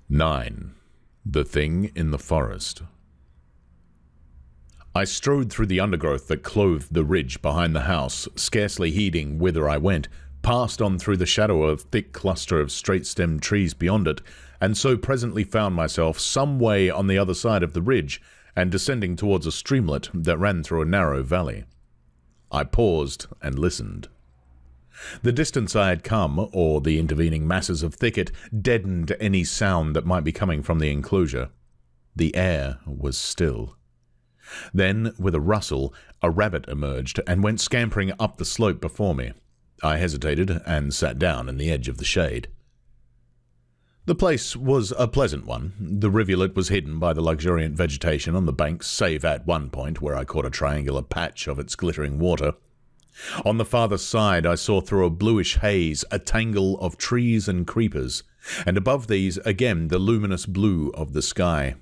9. The Thing in the Forest. I strode through the undergrowth that clothed the ridge behind the house, scarcely heeding whither I went, passed on through the shadow of a thick cluster of straight-stemmed trees beyond it, and so presently found myself some way on the other side of the ridge, and descending towards a streamlet that ran through a narrow valley. I paused and listened. The distance I had come, or the intervening masses of thicket, deadened any sound that might be coming from the enclosure. The air was still. Then, with a rustle, a rabbit emerged and went scampering up the slope before me. I hesitated and sat down in the edge of the shade. The place was a pleasant one. The rivulet was hidden by the luxuriant vegetation on the banks, save at one point where I caught a triangular patch of its glittering water. On the farther side I saw through a bluish haze a tangle of trees and creepers, and above these again the luminous blue of the sky.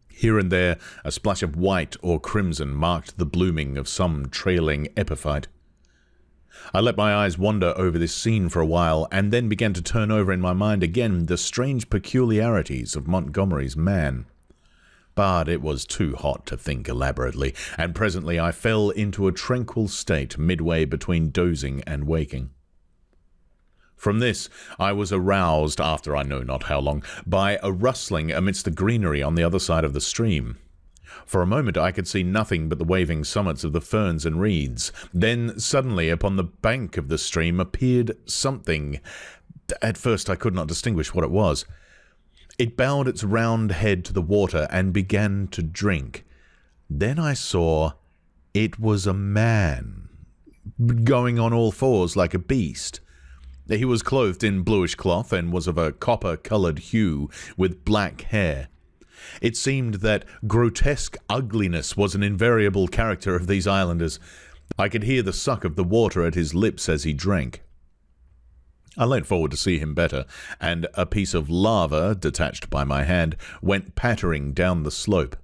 Here and there a splash of white or crimson marked the blooming of some trailing epiphyte. I let my eyes wander over this scene for a while, and then began to turn over in my mind again the strange peculiarities of Montgomery's man. But it was too hot to think elaborately, and presently I fell into a tranquil state midway between dozing and waking. From this I was aroused, after I know not how long, by a rustling amidst the greenery on the other side of the stream. For a moment I could see nothing but the waving summits of the ferns and reeds. Then suddenly upon the bank of the stream appeared something. At first I could not distinguish what it was. It bowed its round head to the water and began to drink. Then I saw it was a man, going on all fours like a beast. He was clothed in bluish cloth and was of a copper-coloured hue, with black hair. It seemed that grotesque ugliness was an invariable character of these islanders. I could hear the suck of the water at his lips as he drank. I leant forward to see him better, and a piece of lava, detached by my hand, went pattering down the slope.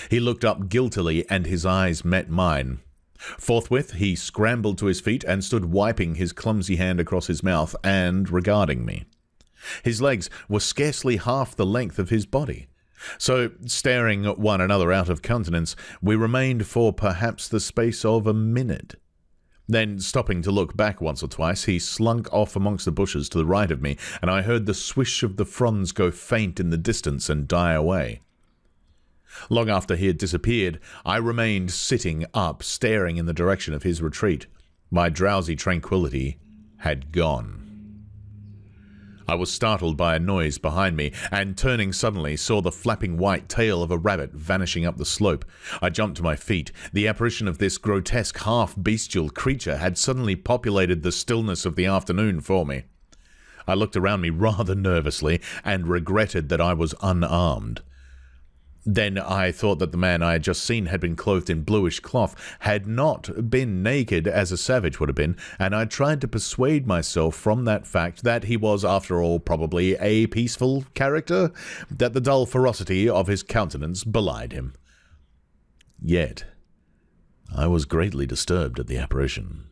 He looked up guiltily, and his eyes met mine. Forthwith he scrambled to his feet and stood wiping his clumsy hand across his mouth and regarding me. His legs were scarcely half the length of his body. So, staring at one another out of countenance, we remained for perhaps the space of a minute. Then, stopping to look back once or twice, he slunk off amongst the bushes to the right of me, and I heard the swish of the fronds go faint in the distance and die away. Long after he had disappeared, I remained sitting up, staring in the direction of his retreat. My drowsy tranquillity had gone. I was startled by a noise behind me, and turning suddenly saw the flapping white tail of a rabbit vanishing up the slope. I jumped to my feet. The apparition of this grotesque half-bestial creature had suddenly populated the stillness of the afternoon for me. I looked around me rather nervously, and regretted that I was unarmed. Then I thought that the man I had just seen had been clothed in bluish cloth, had not been naked as a savage would have been, and I tried to persuade myself from that fact that he was, after all, probably a peaceful character, that the dull ferocity of his countenance belied him. Yet I was greatly disturbed at the apparition.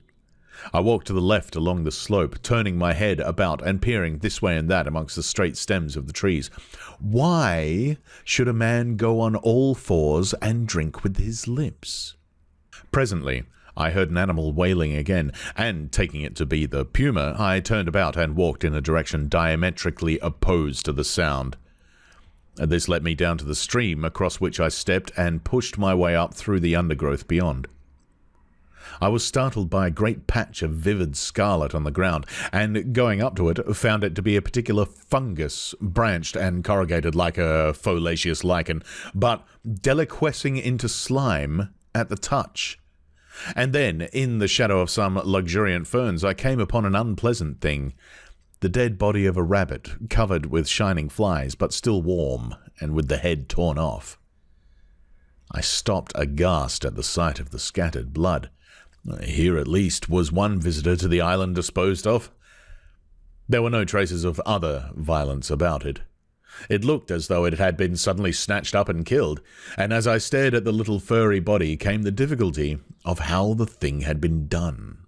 I walked to the left along the slope, turning my head about and peering this way and that amongst the straight stems of the trees. Why should a man go on all fours and drink with his lips? Presently I heard an animal wailing again, and taking it to be the puma, I turned about and walked in a direction diametrically opposed to the sound. This led me down to the stream, across which I stepped and pushed my way up through the undergrowth beyond. I was startled by a great patch of vivid scarlet on the ground, and going up to it, found it to be a particular fungus, branched and corrugated like a foliaceous lichen, but deliquescing into slime at the touch. And then, in the shadow of some luxuriant ferns, I came upon an unpleasant thing. The dead body of a rabbit, covered with shining flies, but still warm, and with the head torn off. I stopped aghast at the sight of the scattered blood. Here, at least, was one visitor to the island disposed of. There were no traces of other violence about it. It looked as though it had been suddenly snatched up and killed, and as I stared at the little furry body came the difficulty of how the thing had been done.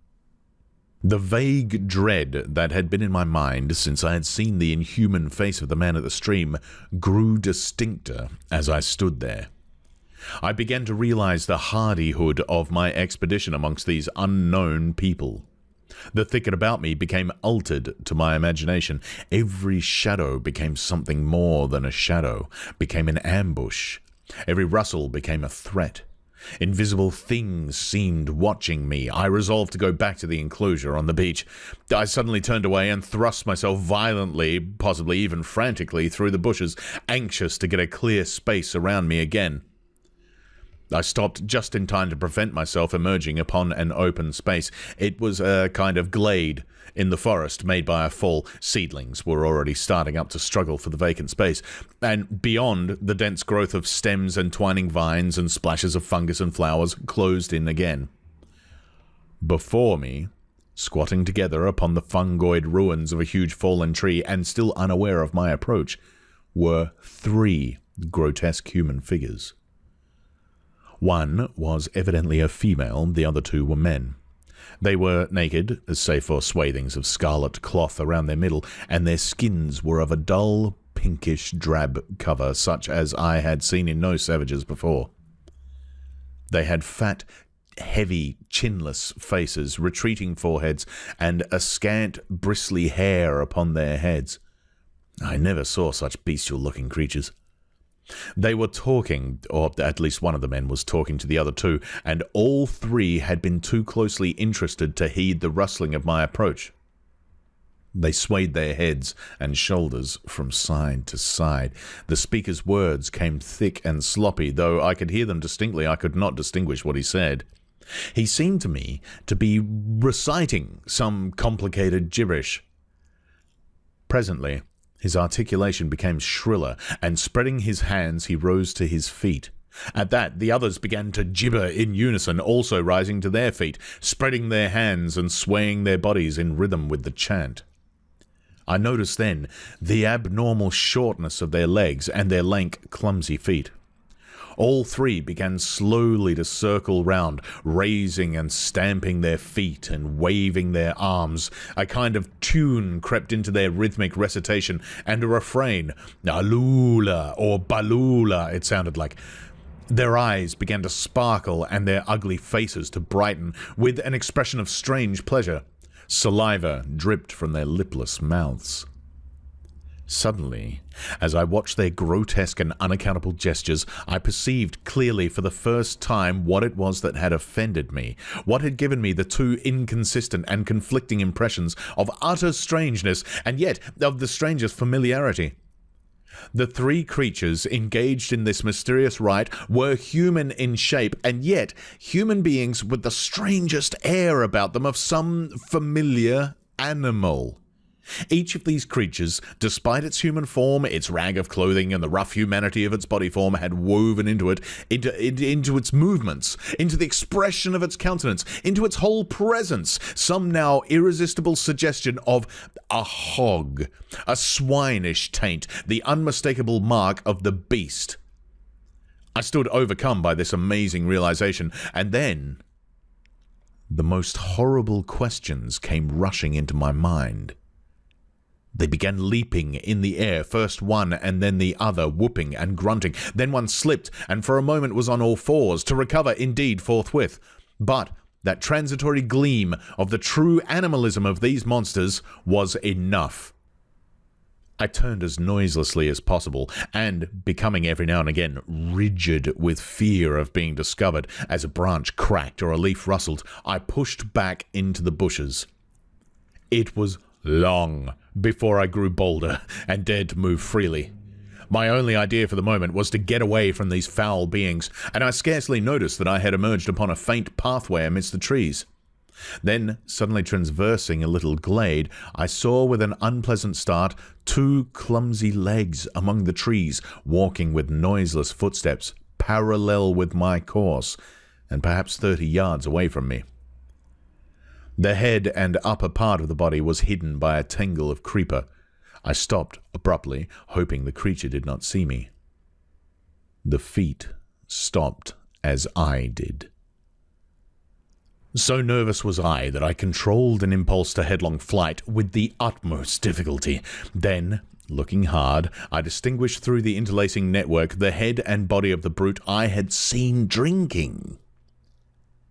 The vague dread that had been in my mind since I had seen the inhuman face of the man at the stream grew distincter as I stood there. I began to realize the hardihood of my expedition amongst these unknown people. The thicket about me became altered to my imagination. Every shadow became something more than a shadow, became an ambush. Every rustle became a threat. Invisible things seemed watching me. I resolved to go back to the enclosure on the beach. I suddenly turned away and thrust myself violently, possibly even frantically, through the bushes, anxious to get a clear space around me again. I stopped just in time to prevent myself emerging upon an open space. It was a kind of glade in the forest made by a fall. Seedlings were already starting up to struggle for the vacant space, and beyond, the dense growth of stems and twining vines and splashes of fungus and flowers closed in again. Before me, squatting together upon the fungoid ruins of a huge fallen tree and still unaware of my approach, were 3 grotesque human figures. One was evidently a female, the other 2 were men. They were naked, save for swathings of scarlet cloth around their middle, and their skins were of a dull, pinkish drab colour, such as I had seen in no savages before. They had fat, heavy, chinless faces, retreating foreheads, and a scant, bristly hair upon their heads. I never saw such bestial-looking creatures. They were talking, or at least one of the men was talking to the other 2, and all 3 had been too closely interested to heed the rustling of my approach. They swayed their heads and shoulders from side to side. The speaker's words came thick and sloppy, though I could hear them distinctly. I could not distinguish what he said. He seemed to me to be reciting some complicated gibberish. Presently, his articulation became shriller, and spreading his hands, he rose to his feet. At that, the others began to gibber in unison, also rising to their feet, spreading their hands and swaying their bodies in rhythm with the chant. I noticed then the abnormal shortness of their legs and their lank, clumsy feet. All 3 began slowly to circle round, raising and stamping their feet and waving their arms. A kind of tune crept into their rhythmic recitation, and a refrain, Alula or Balula, it sounded like. Their eyes began to sparkle and their ugly faces to brighten with an expression of strange pleasure. Saliva dripped from their lipless mouths. Suddenly, as I watched their grotesque and unaccountable gestures, I perceived clearly for the first time what it was that had offended me, what had given me the 2 inconsistent and conflicting impressions of utter strangeness, and yet of the strangest familiarity. The 3 creatures engaged in this mysterious rite were human in shape, and yet human beings with the strangest air about them of some familiar animal. Each of these creatures, despite its human form, its rag of clothing, and the rough humanity of its body form, had woven into it, into its movements, into the expression of its countenance, into its whole presence, some now irresistible suggestion of a hog, a swinish taint, the unmistakable mark of the beast. I stood overcome by this amazing realization, and then the most horrible questions came rushing into my mind. They began leaping in the air, first one and then the other, whooping and grunting. Then one slipped and for a moment was on all fours, to recover indeed forthwith. But that transitory gleam of the true animalism of these monsters was enough. I turned as noiselessly as possible, and, becoming every now and again rigid with fear of being discovered, as a branch cracked or a leaf rustled, I pushed back into the bushes. It was long before I grew bolder and dared to move freely. My only idea for the moment was to get away from these foul beings, and I scarcely noticed that I had emerged upon a faint pathway amidst the trees. Then, suddenly traversing a little glade, I saw with an unpleasant start 2 clumsy legs among the trees, walking with noiseless footsteps, parallel with my course, and perhaps 30 yards away from me. The head and upper part of the body was hidden by a tangle of creeper. I stopped abruptly, hoping the creature did not see me. The feet stopped as I did. So nervous was I that I controlled an impulse to headlong flight with the utmost difficulty. Then, looking hard, I distinguished through the interlacing network the head and body of the brute I had seen drinking.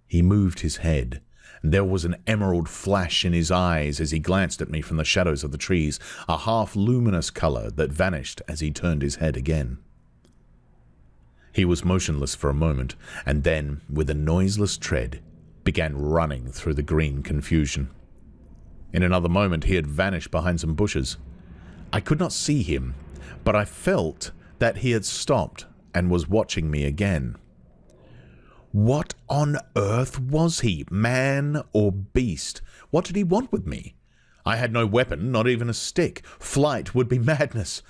He moved his head, and there was an emerald flash in his eyes as he glanced at me from the shadows of the trees, a half-luminous colour that vanished as he turned his head again. He was motionless for a moment, and then, with a noiseless tread, began running through the green confusion. In another moment he had vanished behind some bushes. I could not see him, but I felt that he had stopped and was watching me again. What on earth was he, man or beast? What did he want with me? I had no weapon, not even a stick. Flight would be madness.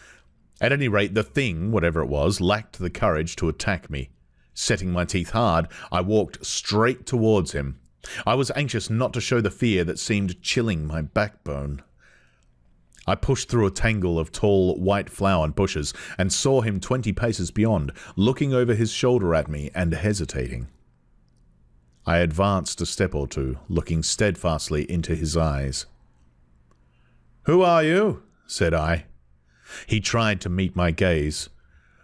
At any rate, the thing, whatever it was, lacked the courage to attack me. Setting my teeth hard, I walked straight towards him. I was anxious not to show the fear that seemed chilling my backbone. I pushed through a tangle of tall, white-flowered bushes and saw him 20 paces beyond, looking over his shoulder at me and hesitating. I advanced a step or two, looking steadfastly into his eyes. "Who are you?" said I. He tried to meet my gaze.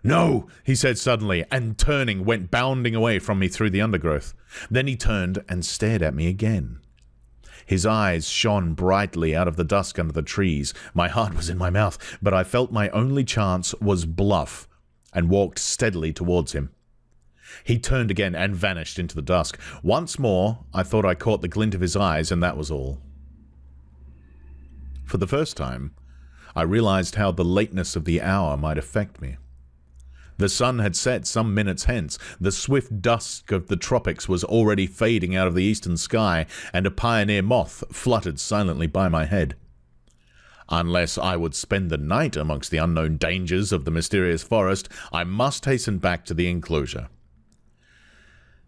"No," he said suddenly, and turning, went bounding away from me through the undergrowth. Then he turned and stared at me again. His eyes shone brightly out of the dusk under the trees. My heart was in my mouth, but I felt my only chance was bluff, and walked steadily towards him. He turned again and vanished into the dusk. Once more, I thought I caught the glint of his eyes, and that was all. For the first time, I realized how the lateness of the hour might affect me. The sun had set some minutes hence, the swift dusk of the tropics was already fading out of the eastern sky, and a pioneer moth fluttered silently by my head. Unless I would spend the night amongst the unknown dangers of the mysterious forest, I must hasten back to the enclosure.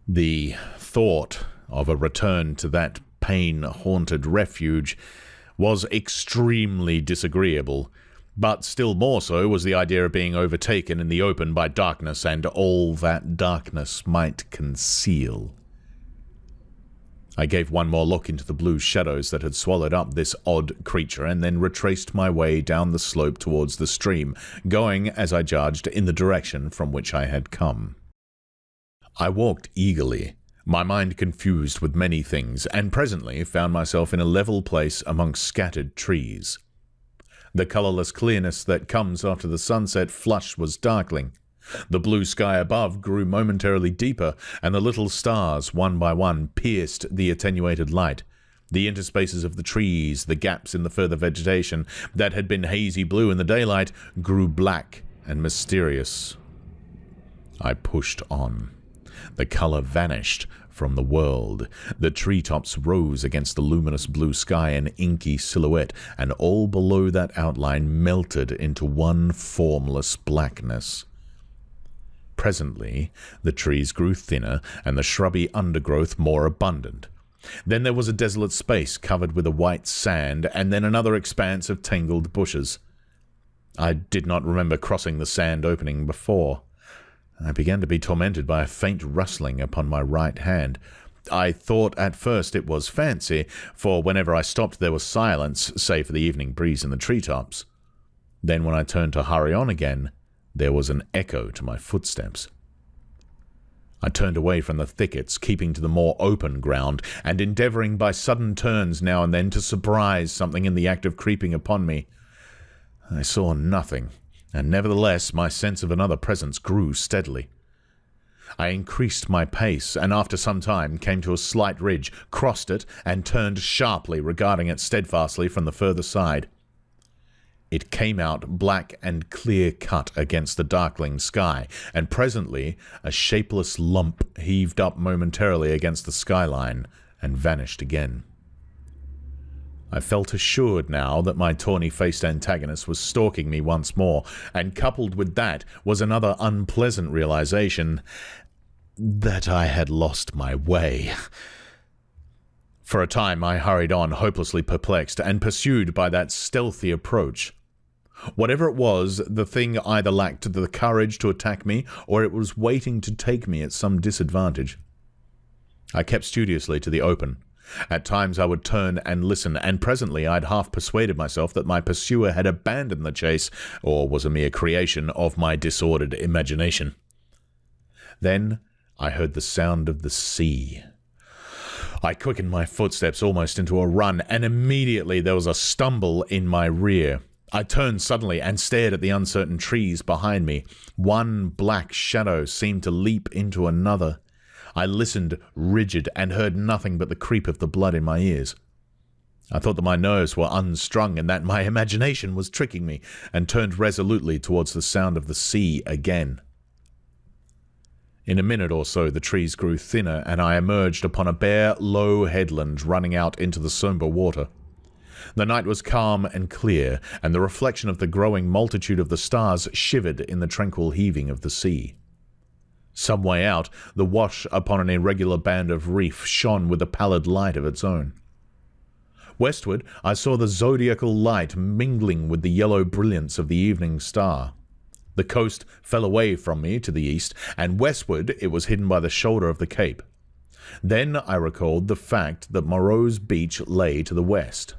The thought of a return to that pain-haunted refuge was extremely disagreeable, but still more so was the idea of being overtaken in the open by darkness and all that darkness might conceal. I gave one more look into the blue shadows that had swallowed up this odd creature and then retraced my way down the slope towards the stream, going, as I judged, in the direction from which I had come. I walked eagerly, my mind confused with many things, and presently found myself in a level place amongst scattered trees. The colourless clearness that comes after the sunset flush was darkling. The blue sky above grew momentarily deeper, and the little stars, one by one, pierced the attenuated light. The interspaces of the trees, the gaps in the further vegetation that had been hazy blue in the daylight, grew black and mysterious. I pushed on. The colour vanished from the world. The treetops rose against the luminous blue sky in inky silhouette, and all below that outline melted into one formless blackness. Presently, the trees grew thinner, and the shrubby undergrowth more abundant. Then there was a desolate space covered with a white sand, and then another expanse of tangled bushes. I did not remember crossing the sand opening before. I began to be tormented by a faint rustling upon my right hand. I thought at first it was fancy, for whenever I stopped there was silence, save for the evening breeze in the treetops. Then when I turned to hurry on again, there was an echo to my footsteps. I turned away from the thickets, keeping to the more open ground, and endeavouring by sudden turns now and then to surprise something in the act of creeping upon me. I saw nothing, and nevertheless my sense of another presence grew steadily. I increased my pace, and after some time came to a slight ridge, crossed it, and turned sharply, regarding it steadfastly from the further side. It came out black and clear-cut against the darkling sky, and presently a shapeless lump heaved up momentarily against the skyline and vanished again. I felt assured now that my tawny-faced antagonist was stalking me once more, and coupled with that was another unpleasant realization that I had lost my way. For a time I hurried on, hopelessly perplexed, and pursued by that stealthy approach. Whatever it was, the thing either lacked the courage to attack me, or it was waiting to take me at some disadvantage. I kept studiously to the open. At times I would turn and listen, and presently I'd half persuaded myself that my pursuer had abandoned the chase, or was a mere creation of my disordered imagination. Then I heard the sound of the sea. I quickened my footsteps almost into a run, and immediately there was a stumble in my rear. I turned suddenly and stared at the uncertain trees behind me. One black shadow seemed to leap into another. I listened rigid and heard nothing but the creep of the blood in my ears. I thought that my nerves were unstrung and that my imagination was tricking me, and turned resolutely towards the sound of the sea again. In a minute or so the trees grew thinner, and I emerged upon a bare, low headland running out into the sombre water. The night was calm and clear, and the reflection of the growing multitude of the stars shivered in the tranquil heaving of the sea. Some way out, the wash upon an irregular band of reef shone with a pallid light of its own. Westward, I saw the zodiacal light mingling with the yellow brilliance of the evening star. The coast fell away from me to the east, and westward it was hidden by the shoulder of the cape. Then I recalled the fact that Moreau's beach lay to the west.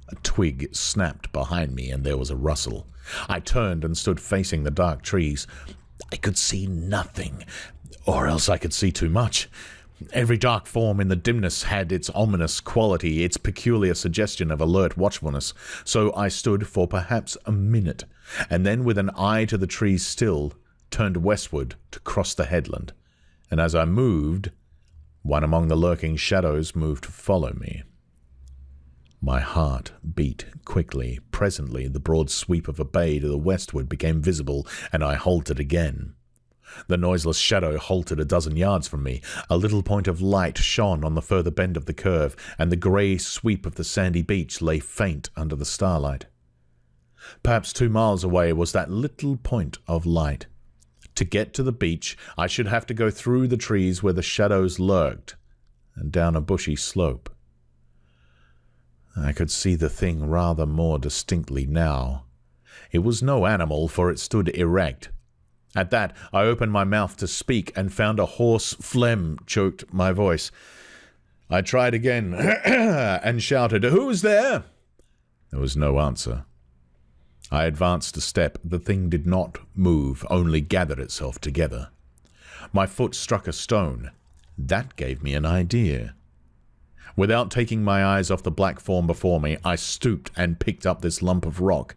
A twig snapped behind me, and there was a rustle. I turned and stood facing the dark trees. I could see nothing, or else I could see too much. Every dark form in the dimness had its ominous quality, its peculiar suggestion of alert watchfulness. So I stood for perhaps a minute, and then with an eye to the trees still, turned westward to cross the headland. And as I moved, one among the lurking shadows moved to follow me. My heart beat quickly. Presently the broad sweep of a bay to the westward became visible, and I halted again. The noiseless shadow halted a dozen yards from me. A little point of light shone on the further bend of the curve, and the grey sweep of the sandy beach lay faint under the starlight. Perhaps 2 miles away was that little point of light. To get to the beach, I should have to go through the trees where the shadows lurked, and down a bushy slope. I could see the thing rather more distinctly now. It was no animal, for it stood erect. At that, I opened my mouth to speak, and found a hoarse phlegm choked my voice. I tried again, and shouted, "Who's there?" There was no answer. I advanced a step. The thing did not move, only gathered itself together. My foot struck a stone. That gave me an idea. Without taking my eyes off the black form before me, I stooped and picked up this lump of rock.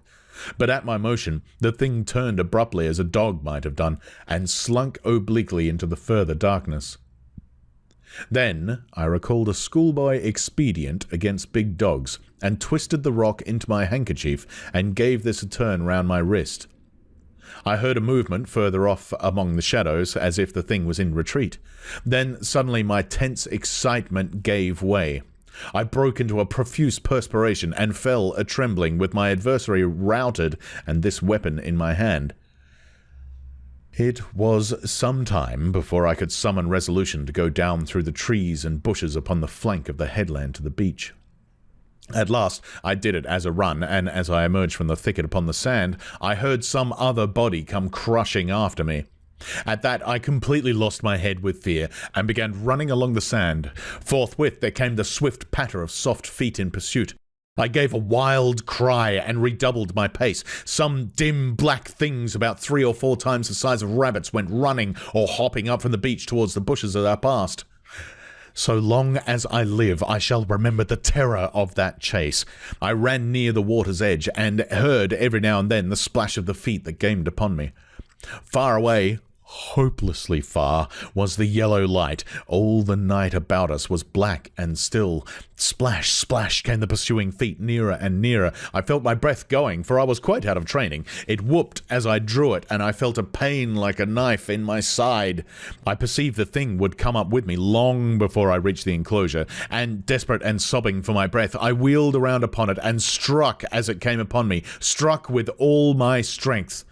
But at my motion, the thing turned abruptly as a dog might have done, and slunk obliquely into the further darkness. Then I recalled a schoolboy expedient against big dogs, and twisted the rock into my handkerchief, and gave this a turn round my wrist. I heard a movement further off among the shadows, as if the thing was in retreat. Then suddenly my tense excitement gave way. I broke into a profuse perspiration, and fell a-trembling, with my adversary routed, and this weapon in my hand. It was some time before I could summon resolution to go down through the trees and bushes upon the flank of the headland to the beach. At last I did it as a run, and as I emerged from the thicket upon the sand, I heard some other body come crushing after me. At that I completely lost my head with fear, and began running along the sand. Forthwith there came the swift patter of soft feet in pursuit. I gave a wild cry, and redoubled my pace. Some dim black things about 3 or 4 times the size of rabbits went running or hopping up from the beach towards the bushes as I passed. So long as I live, I shall remember the terror of that chase. I ran near the water's edge, and heard every now and then the splash of the feet that gained upon me. Far away, hopelessly far, was the yellow light. All the night about us was black and still. Splash, splash came the pursuing feet, nearer and nearer. I felt my breath going, for I was quite out of training. It whooped as I drew it, and I felt a pain like a knife in my side. I perceived the thing would come up with me long before I reached the enclosure, and desperate and sobbing for my breath, I wheeled around upon it, and struck as it came upon me, struck with all my strength.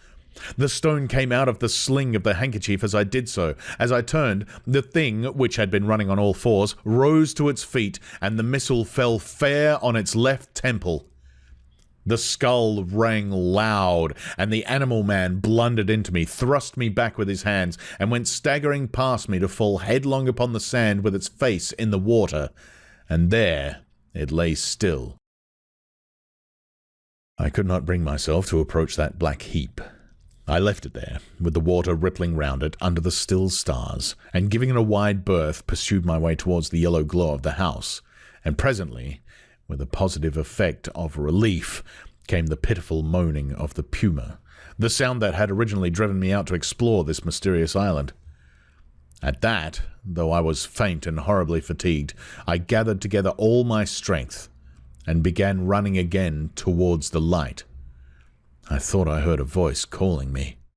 The stone came out of the sling of the handkerchief as I did so. As I turned, the thing, which had been running on all fours, rose to its feet, and the missile fell fair on its left temple. The skull rang loud, and the animal man blundered into me, thrust me back with his hands, and went staggering past me to fall headlong upon the sand with its face in the water, and there it lay still. I could not bring myself to approach that black heap. I left it there, with the water rippling round it under the still stars, and giving it a wide berth, pursued my way towards the yellow glow of the house, and presently, with a positive effect of relief, came the pitiful moaning of the puma, the sound that had originally driven me out to explore this mysterious island. At that, though I was faint and horribly fatigued, I gathered together all my strength, and began running again towards the light. I thought I heard a voice calling me.